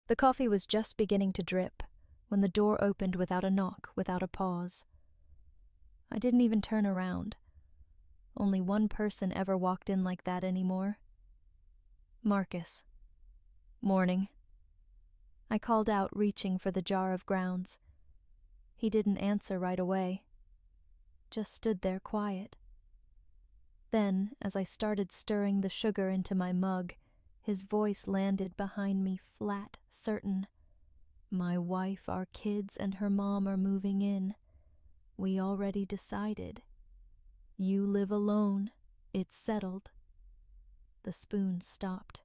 The coffee was just beginning to drip when the door opened without a knock, without a pause. I didn't even turn around. Only one person ever walked in like that anymore. Marcus. "Morning." I called out, reaching for the jar of grounds. He didn't answer right away. Just stood there quiet. Then, as I started stirring the sugar into my mug, his voice landed behind me flat, certain. "My wife, our kids, and her mom are moving in. We already decided. You live alone. It's settled." The spoon stopped.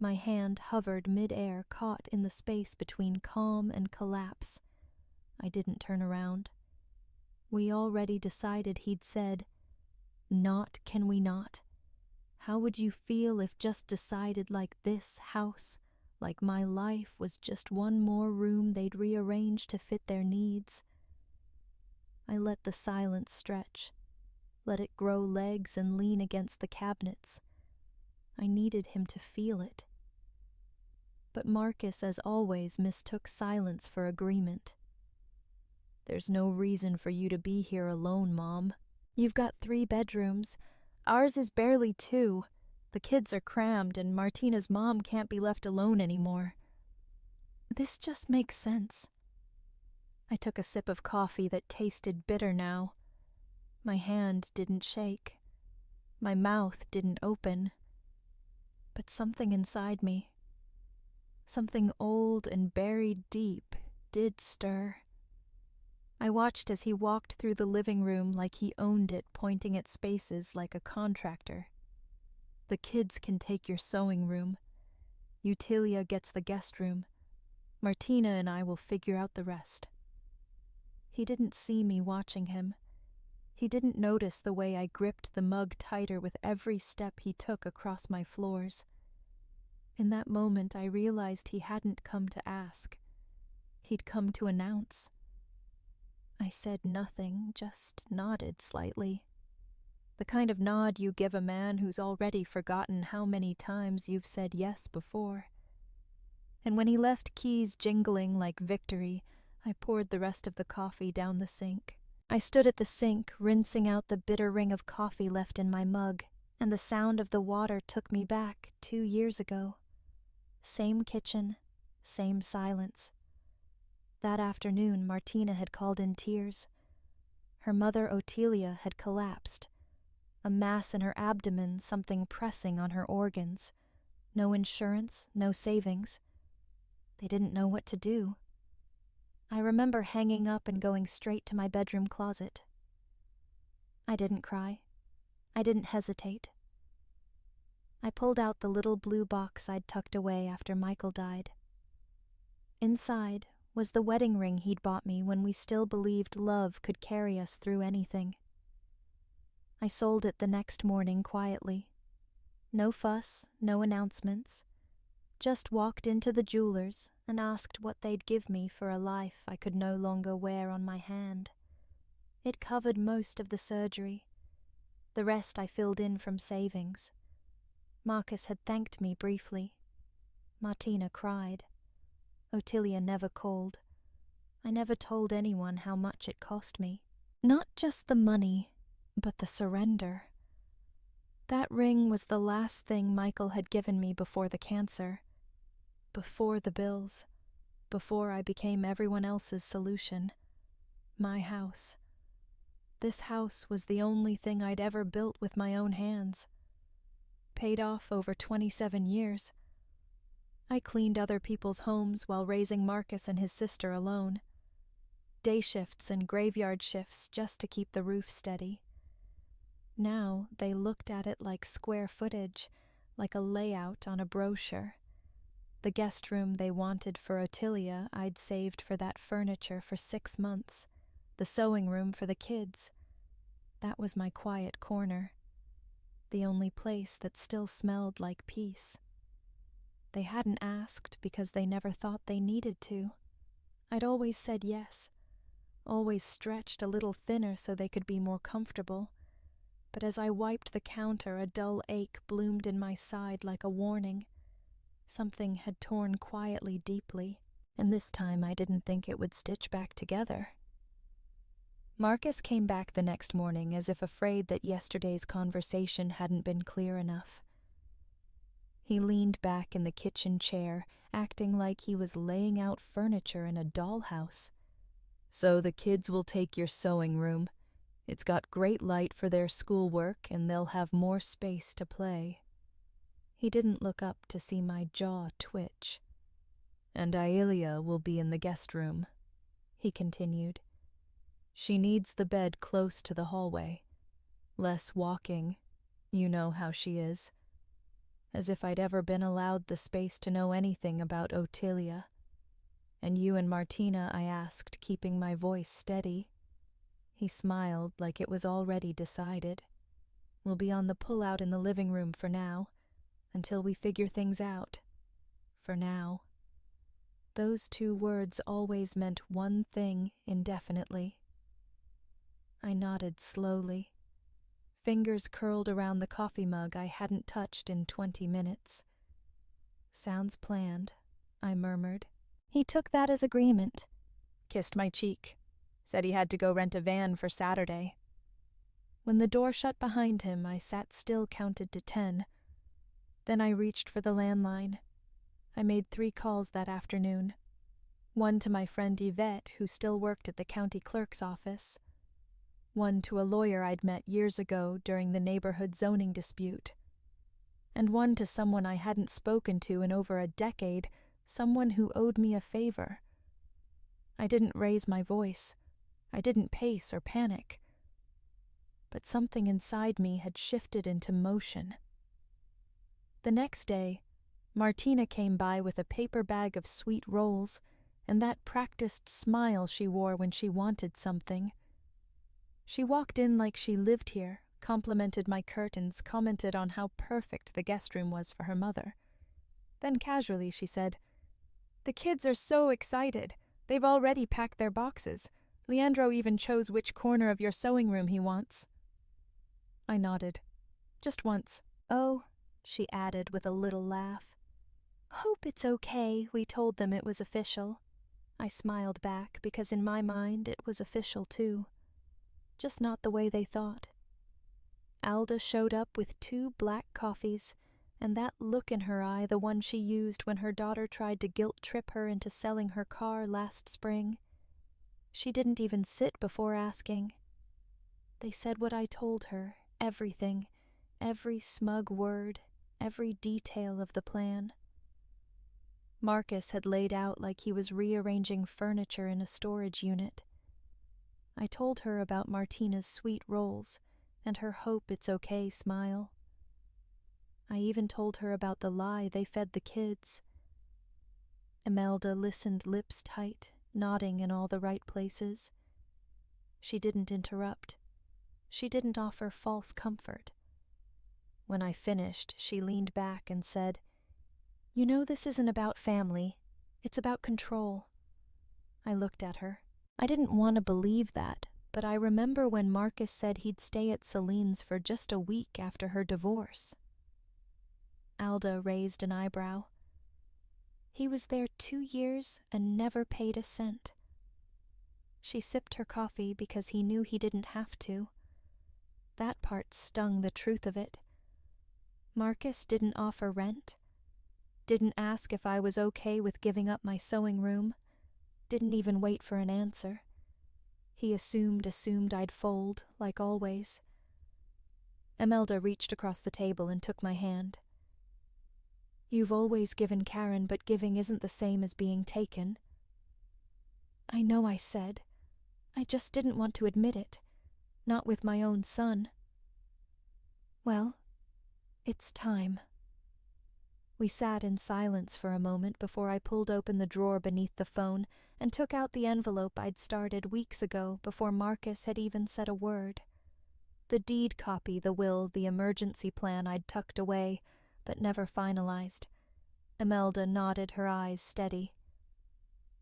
My hand hovered mid-air, caught in the space between calm and collapse. I didn't turn around. "We already decided," he'd said. Not can we not? How would you feel if just decided like this house, like my life, was just one more room they'd rearrange to fit their needs? I let the silence stretch, let it grow legs and lean against the cabinets. I needed him to feel it. But Marcus, as always, mistook silence for agreement. "There's no reason for you to be here alone, Mom. You've got 3 bedrooms. Ours is barely 2. The kids are crammed, and Martina's mom can't be left alone anymore. This just makes sense." I took a sip of coffee that tasted bitter now. My hand didn't shake. My mouth didn't open. But something inside me, something old and buried deep, did stir. I watched as he walked through the living room like he owned it, pointing at spaces like a contractor. "The kids can take your sewing room. Utilia gets the guest room. Martina and I will figure out the rest." He didn't see me watching him. He didn't notice the way I gripped the mug tighter with every step he took across my floors. In that moment, I realized he hadn't come to ask. He'd come to announce. I said nothing, just nodded slightly. The kind of nod you give a man who's already forgotten how many times you've said yes before. And when he left keys jingling like victory, I poured the rest of the coffee down the sink. I stood at the sink, rinsing out the bitter ring of coffee left in my mug, and the sound of the water took me back 2 years ago. Same kitchen, same silence. That afternoon, Martina had called in tears. Her mother, Otilia, had collapsed. A mass in her abdomen, something pressing on her organs. No insurance, no savings. They didn't know what to do. I remember hanging up and going straight to my bedroom closet. I didn't cry. I didn't hesitate. I pulled out the little blue box I'd tucked away after Michael died. Inside was the wedding ring he'd bought me when we still believed love could carry us through anything. I sold it the next morning quietly. No fuss, no announcements. Just walked into the jeweler's and asked what they'd give me for a life I could no longer wear on my hand. It covered most of the surgery. The rest I filled in from savings. Marcus had thanked me briefly. Martina cried. Otilia never called. I never told anyone how much it cost me. Not just the money, but the surrender. That ring was the last thing Michael had given me before the cancer. Before the bills. Before I became everyone else's solution. My house. This house was the only thing I'd ever built with my own hands. Paid off over 27 years. I cleaned other people's homes while raising Marcus and his sister alone. Day shifts and graveyard shifts just to keep the roof steady. Now they looked at it like square footage, like a layout on a brochure. The guest room they wanted for Otilia I'd saved for that furniture for 6 months. The sewing room for the kids. That was my quiet corner. The only place that still smelled like peace. They hadn't asked because they never thought they needed to. I'd always said yes. Always stretched a little thinner so they could be more comfortable. But as I wiped the counter, a dull ache bloomed in my side like a warning. Something had torn quietly deeply, and this time I didn't think it would stitch back together. Marcus came back the next morning as if afraid that yesterday's conversation hadn't been clear enough. He leaned back in the kitchen chair, acting like he was laying out furniture in a dollhouse. "So the kids will take your sewing room. It's got great light for their schoolwork, and they'll have more space to play." He didn't look up to see my jaw twitch. "And Aelia will be in the guest room," he continued. "She needs the bed close to the hallway. Less walking. You know how she is." As if I'd ever been allowed the space to know anything about Ottilia. "And you and Martina?" I asked, keeping my voice steady. He smiled like it was already decided. "We'll be on the pull-out in the living room for now, until we figure things out. For now." Those two words always meant one thing indefinitely. I nodded slowly. Fingers curled around the coffee mug I hadn't touched in 20 minutes. "Sounds planned," I murmured. He took that as agreement. Kissed my cheek. Said he had to go rent a van for Saturday. When the door shut behind him, I sat still, counted to 10. Then I reached for the landline. I made 3 calls that afternoon. One to my friend Yvette, who still worked at the county clerk's office. One to a lawyer I'd met years ago during the neighborhood zoning dispute. And one to someone I hadn't spoken to in over a decade, someone who owed me a favor. I didn't raise my voice. I didn't pace or panic. But something inside me had shifted into motion. The next day, Martina came by with a paper bag of sweet rolls and that practiced smile she wore when she wanted something. She walked in like she lived here, complimented my curtains, commented on how perfect the guest room was for her mother. Then casually she said, "The kids are so excited. They've already packed their boxes. Leandro even chose which corner of your sewing room he wants." I nodded. Just once. "Oh," she added with a little laugh. "Hope it's okay we told them it was official." I smiled back because in my mind it was official too. Just not the way they thought. Alda showed up with 2 black coffees, and that look in her eye, the one she used when her daughter tried to guilt-trip her into selling her car last spring. She didn't even sit before asking. They said what I told her, everything, every smug word, every detail of the plan. Marcus had laid out like he was rearranging furniture in a storage unit. I told her about Martina's sweet rolls and her hope it's okay smile. I even told her about the lie they fed the kids. Imelda listened lips tight, nodding in all the right places. She didn't interrupt. She didn't offer false comfort. When I finished, she leaned back and said, "You know this isn't about family. It's about control." I looked at her. I didn't want to believe that, but I remember when Marcus said he'd stay at Celine's for just a week after her divorce. Alda raised an eyebrow. He was there 2 years and never paid a cent. She sipped her coffee because he knew he didn't have to. That part stung, the truth of it. Marcus didn't offer rent. Didn't ask if I was okay with giving up my sewing room. Didn't even wait for an answer. He assumed I'd fold, like always. Imelda reached across the table and took my hand. "You've always given Karen, but giving isn't the same as being taken." "I know," I said. "I just didn't want to admit it. Not with my own son." "Well, it's time." We sat in silence for a moment before I pulled open the drawer beneath the phone and took out the envelope I'd started weeks ago before Marcus had even said a word. The deed copy, the will, the emergency plan I'd tucked away, but never finalized. Imelda nodded, her eyes steady.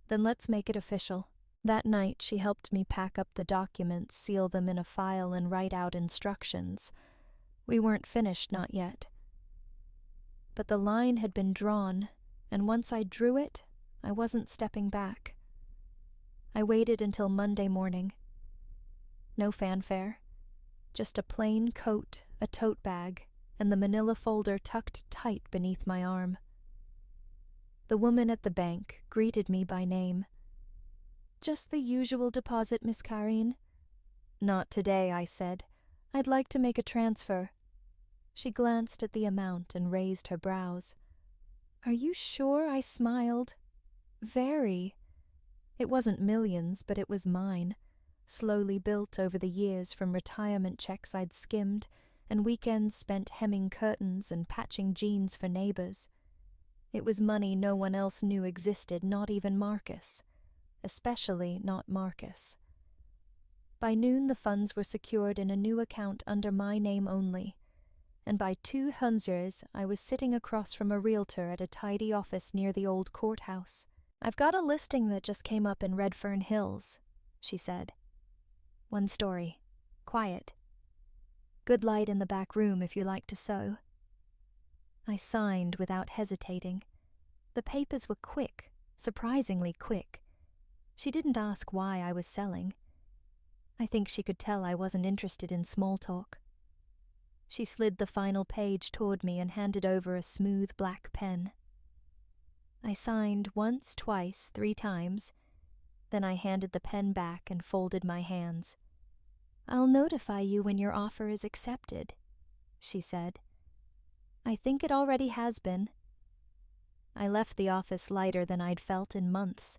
"Then let's make it official." That night she helped me pack up the documents, seal them in a file, and write out instructions. We weren't finished, not yet. But the line had been drawn, and once I drew it, I wasn't stepping back. I waited until Monday morning. No fanfare, just a plain coat, a tote bag, and the manila folder tucked tight beneath my arm. The woman at the bank greeted me by name. "Just the usual deposit, Miss Karine." "Not today," I said. "I'd like to make a transfer." She glanced at the amount and raised her brows. "Are you sure?" I smiled. "Very." It wasn't millions, but it was mine, slowly built over the years from retirement checks I'd skimmed and weekends spent hemming curtains and patching jeans for neighbors. It was money no one else knew existed, not even Marcus. Especially not Marcus. By noon the funds were secured in a new account under my name only, and by 2 Hunzers I was sitting across from a realtor at a tidy office near the old courthouse. "I've got a listing that just came up in Redfern Hills," she said. "1 story. Quiet. Good light in the back room if you like to sew." I signed without hesitating. The papers were quick, surprisingly quick. She didn't ask why I was selling. I think she could tell I wasn't interested in small talk. She slid the final page toward me and handed over a smooth black pen. I signed once, twice, 3 times. Then I handed the pen back and folded my hands. "I'll notify you when your offer is accepted," she said. "I think it already has been." I left the office lighter than I'd felt in months.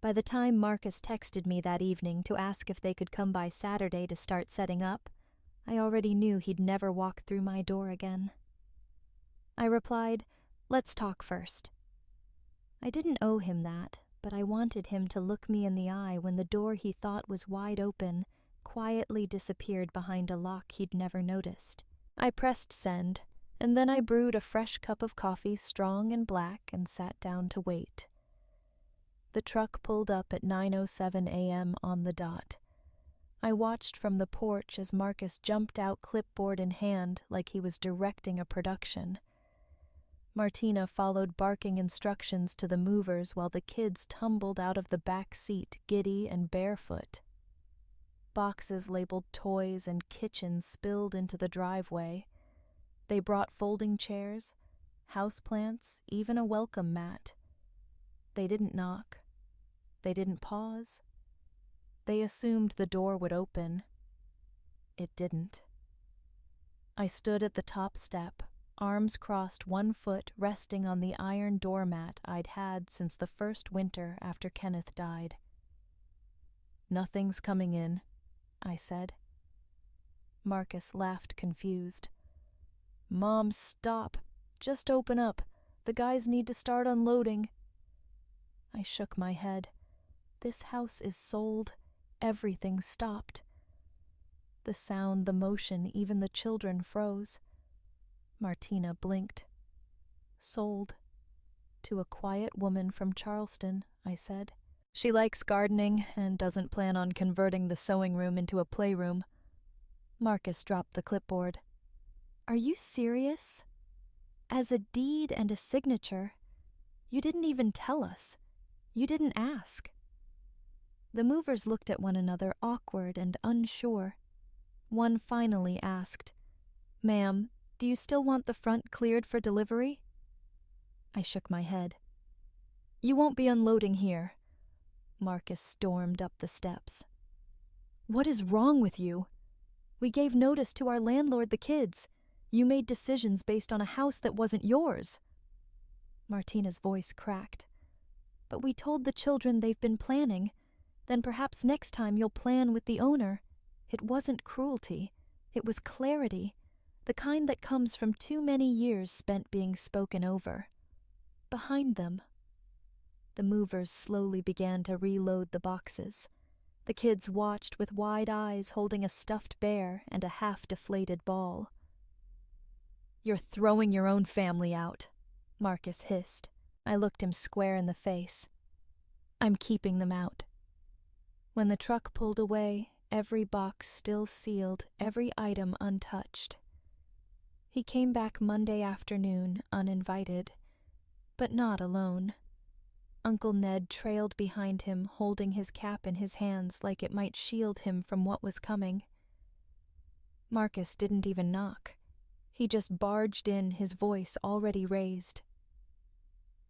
By the time Marcus texted me that evening to ask if they could come by Saturday to start setting up, I already knew he'd never walk through my door again. I replied, "Let's talk first." I didn't owe him that, but I wanted him to look me in the eye when the door he thought was wide open quietly disappeared behind a lock he'd never noticed. I pressed send, and then I brewed a fresh cup of coffee strong and black and sat down to wait. The truck pulled up at 9:07 a.m. on the dot. I watched from the porch as Marcus jumped out clipboard in hand like he was directing a production. Martina followed barking instructions to the movers while the kids tumbled out of the back seat giddy and barefoot. Boxes labeled toys and kitchen spilled into the driveway. They brought folding chairs, houseplants, even a welcome mat. They didn't knock. They didn't pause. They assumed the door would open. It didn't. I stood at the top step, arms crossed, 1 foot resting on the iron doormat I'd had since the first winter after Kenneth died. "Nothing's coming in," I said. Marcus laughed confused. "Mom, stop. Just open up. The guys need to start unloading." I shook my head. This house is sold. Everything stopped. The sound, the motion, even the children froze. Martina blinked. "Sold. To a quiet woman from Charleston," I said. "She likes gardening and doesn't plan on converting the sewing room into a playroom." Marcus dropped the clipboard. "Are you serious? As a deed and a signature? You didn't even tell us. You didn't ask." The movers looked at one another, awkward and unsure. One finally asked, "Ma'am, do you still want the front cleared for delivery?" I shook my head. "You won't be unloading here." Marcus stormed up the steps. "What is wrong with you? We gave notice to our landlord, the kids. You made decisions based on a house that wasn't yours." Martina's voice cracked. "But we told the children they've been planning. Then perhaps next time you'll plan with the owner. It wasn't cruelty. It was clarity, the kind that comes from too many years spent being spoken over. Behind them." The movers slowly began to reload the boxes. The kids watched with wide eyes, holding a stuffed bear and a half-deflated ball. "You're throwing your own family out," Marcus hissed. I looked him square in the face. "I'm keeping them out." When the truck pulled away, every box still sealed, every item untouched. He came back Monday afternoon, uninvited. But not alone. Uncle Ned trailed behind him, holding his cap in his hands like it might shield him from what was coming. Marcus didn't even knock. He just barged in, his voice already raised.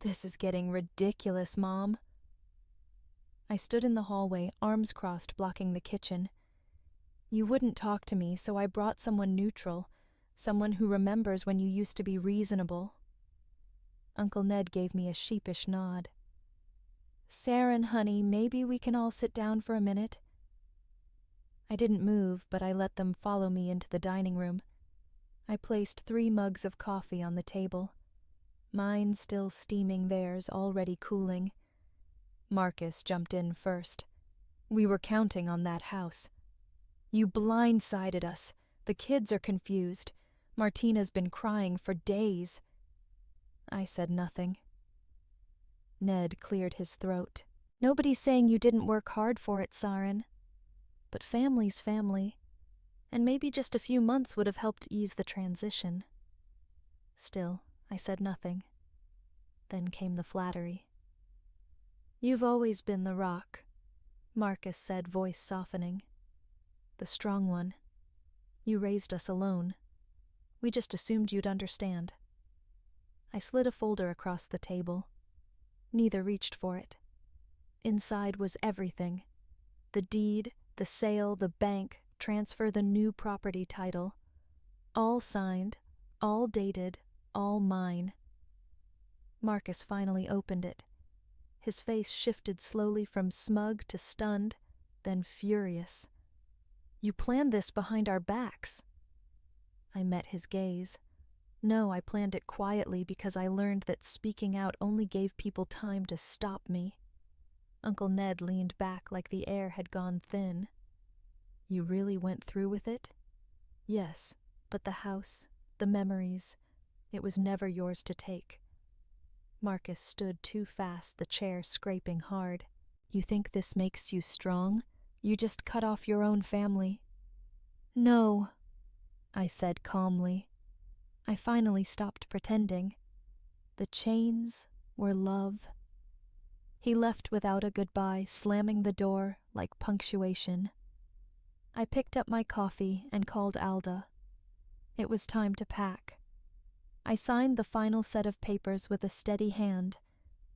"This is getting ridiculous, Mom." I stood in the hallway, arms crossed, blocking the kitchen. "You wouldn't talk to me, so I brought someone neutral, someone who remembers when you used to be reasonable." Uncle Ned gave me a sheepish nod. "Saren, honey, maybe we can all sit down for a minute." I didn't move, but I let them follow me into the dining room. I placed 3 mugs of coffee on the table, mine still steaming, theirs already cooling. Marcus jumped in first. "We were counting on that house. You blindsided us. The kids are confused. Martina's been crying for days." I said nothing. Ned cleared his throat. "Nobody's saying you didn't work hard for it, Saren. But family's family, and maybe just a few months would have helped ease the transition." Still, I said nothing. Then came the flattery. "You've always been the rock," Marcus said, voice softening. "The strong one. You raised us alone. We just assumed you'd understand." I slid a folder across the table. Neither reached for it. Inside was everything. The deed, the sale, the bank, transfer, the new property title. All signed, all dated, all mine. Marcus finally opened it. His face shifted slowly from smug to stunned, then furious. "You planned this behind our backs." I met his gaze. No, I planned it quietly because I learned that speaking out only gave people time to stop me. Uncle Ned leaned back like the air had gone thin. "You really went through with it?" "Yes, but the house, the memories, it was never yours to take." Marcus stood too fast, the chair scraping hard. "You think this makes you strong? You just cut off your own family." "No," I said calmly. I finally stopped pretending. The chains were love. He left without a goodbye, slamming the door like punctuation. I picked up my coffee and called Alda. It was time to pack. I signed the final set of papers with a steady hand,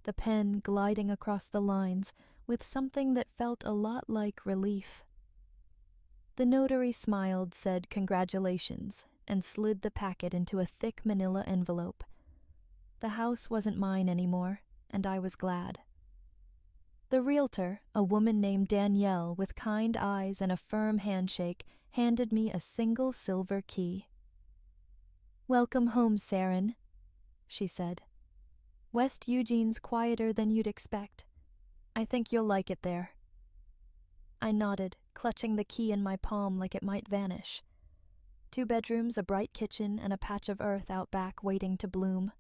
the pen gliding across the lines with something that felt a lot like relief. The notary smiled, said congratulations, and slid the packet into a thick manila envelope. The house wasn't mine anymore, and I was glad. The realtor, a woman named Danielle with kind eyes and a firm handshake, handed me a single silver key. "Welcome home, Saren," she said. "West Eugene's quieter than you'd expect. I think you'll like it there." I nodded, clutching the key in my palm like it might vanish. 2 bedrooms, a bright kitchen, and a patch of earth out back waiting to bloom.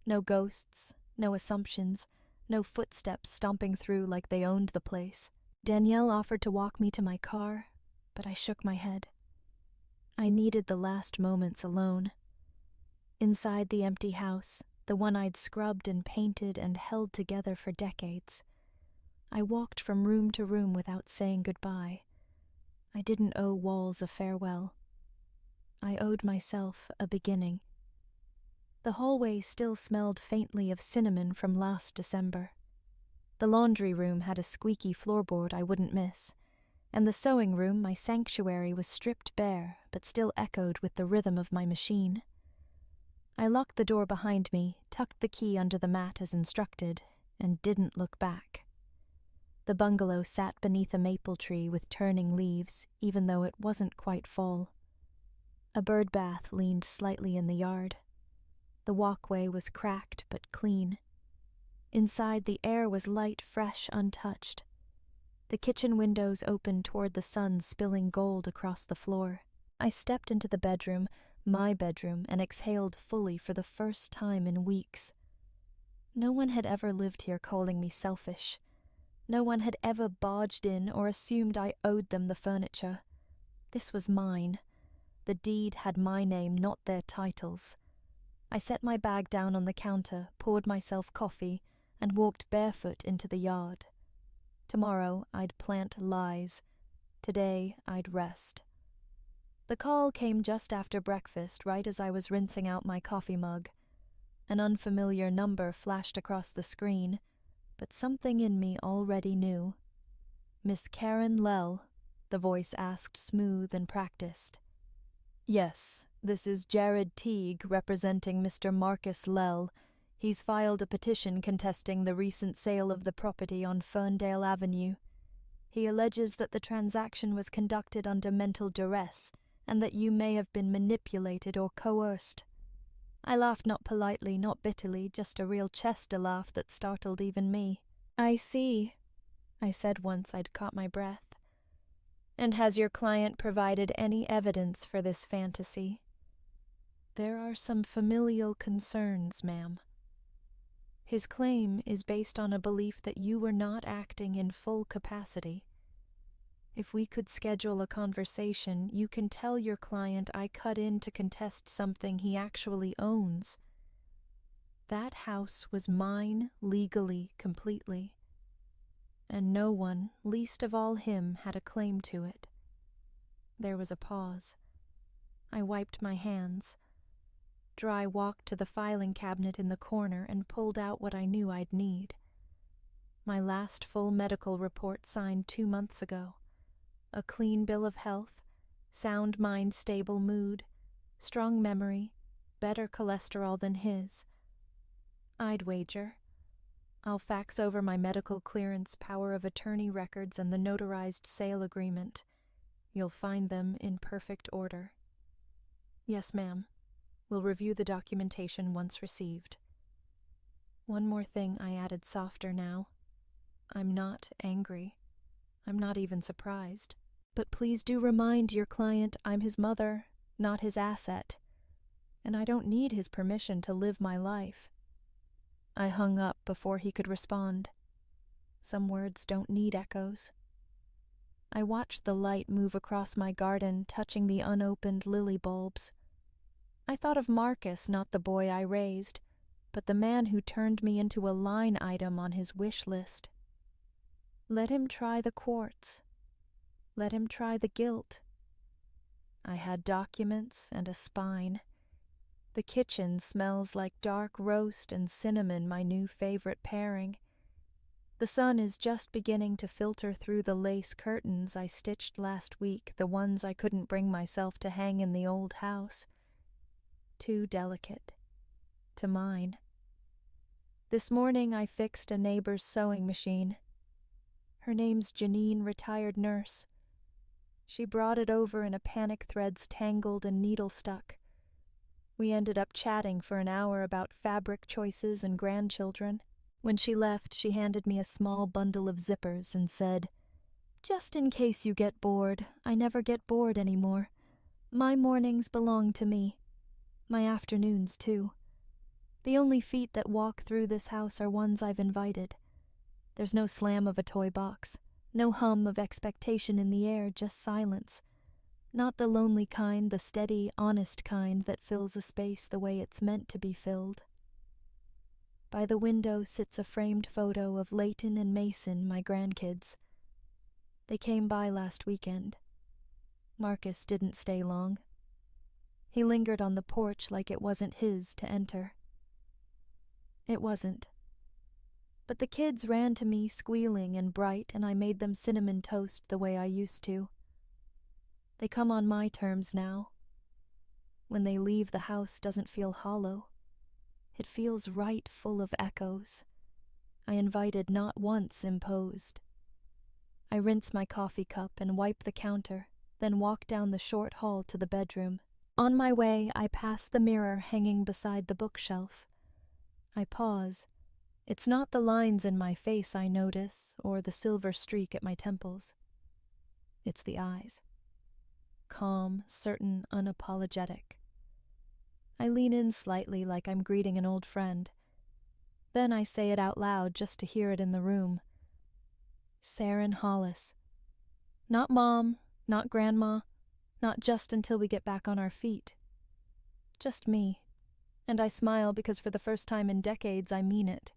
No ghosts, no assumptions, no footsteps stomping through like they owned the place. Danielle offered to walk me to my car, but I shook my head. I needed the last moments alone. Inside the empty house, the one I'd scrubbed and painted and held together for decades, I walked from room to room without saying goodbye. I didn't owe walls a farewell. I owed myself a beginning. The hallway still smelled faintly of cinnamon from last December. The laundry room had a squeaky floorboard I wouldn't miss, and the sewing room, my sanctuary, was stripped bare but still echoed with the rhythm of my machine. I locked the door behind me, tucked the key under the mat as instructed, and didn't look back. The bungalow sat beneath a maple tree with turning leaves, even though it wasn't quite fall. A bird bath leaned slightly in the yard. The walkway was cracked but clean. Inside, the air was light, fresh, untouched. The kitchen windows opened toward the sun, spilling gold across the floor. I stepped into the bedroom, my bedroom, and exhaled fully for the first time in weeks. No one had ever lived here calling me selfish. No one had ever barged in or assumed I owed them the furniture. This was mine. The deed had my name, not their titles. I set my bag down on the counter, poured myself coffee, and walked barefoot into the yard. Tomorrow I'd plant lies. Today I'd rest. The call came just after breakfast, right as I was rinsing out my coffee mug. An unfamiliar number flashed across the screen, but something in me already knew. "Miss Karen Lell," the voice asked, smooth and practiced. "Yes, this is Jared Teague representing Mr. Marcus Lell. He's filed a petition contesting the recent sale of the property on Ferndale Avenue. He alleges that the transaction was conducted under mental duress and that you may have been manipulated or coerced." I laughed, not politely, not bitterly, just a real Chester laugh that startled even me. "I see," I said once I'd caught my breath. "And has your client provided any evidence for this fantasy?" "There are some familial concerns, ma'am. His claim is based on a belief that you were not acting in full capacity. If we could schedule a conversation, you can tell your client I cut in to contest something he actually owns. That house was mine legally, completely. And no one, least of all him, had a claim to it." There was a pause. I wiped my hands. Dry walked to the filing cabinet in the corner and pulled out what I knew I'd need. My last full medical report signed 2 months ago. A clean bill of health, sound mind, stable mood, strong memory, better cholesterol than his. I'd wager. I'll fax over my medical clearance, power of attorney records, and the notarized sale agreement. You'll find them in perfect order. "Yes, ma'am. We'll review the documentation once received." One more thing, I added softer now. "I'm not angry. I'm not even surprised. But please do remind your client I'm his mother, not his asset. And I don't need his permission to live my life." I hung up before he could respond. Some words don't need echoes. I watched the light move across my garden, touching the unopened lily bulbs. I thought of Marcus, not the boy I raised, but the man who turned me into a line item on his wish list. Let him try the quartz. Let him try the guilt. I had documents and a spine. The kitchen smells like dark roast and cinnamon, my new favorite pairing. The sun is just beginning to filter through the lace curtains I stitched last week, the ones I couldn't bring myself to hang in the old house. Too delicate. To mine. This morning I fixed a neighbor's sewing machine. Her name's Janine, retired nurse. She brought it over in a panic, threads tangled and needle stuck. We ended up chatting for an hour about fabric choices and grandchildren. When she left, she handed me a small bundle of zippers and said, "Just in case you get bored, I never get bored anymore. My mornings belong to me. My afternoons, too. The only feet that walk through this house are ones I've invited. There's no slam of a toy box, no hum of expectation in the air, just silence. Not the lonely kind, the steady, honest kind that fills a space the way it's meant to be filled." By the window sits a framed photo of Leighton and Mason, my grandkids. They came by last weekend. Marcus didn't stay long. He lingered on the porch like it wasn't his to enter. It wasn't. But the kids ran to me squealing and bright, and I made them cinnamon toast the way I used to. They come on my terms now. When they leave, the house doesn't feel hollow. It feels right, full of echoes. I invited, not once imposed. I rinse my coffee cup and wipe the counter, then walk down the short hall to the bedroom. On my way, I pass the mirror hanging beside the bookshelf. I pause. It's not the lines in my face I notice, or the silver streak at my temples. It's the eyes. Calm, certain, unapologetic. I lean in slightly like I'm greeting an old friend. Then I say it out loud just to hear it in the room. Saren Hollis. Not Mom, not Grandma, not just until we get back on our feet. Just me, And I smile because for the first time in decades I mean it.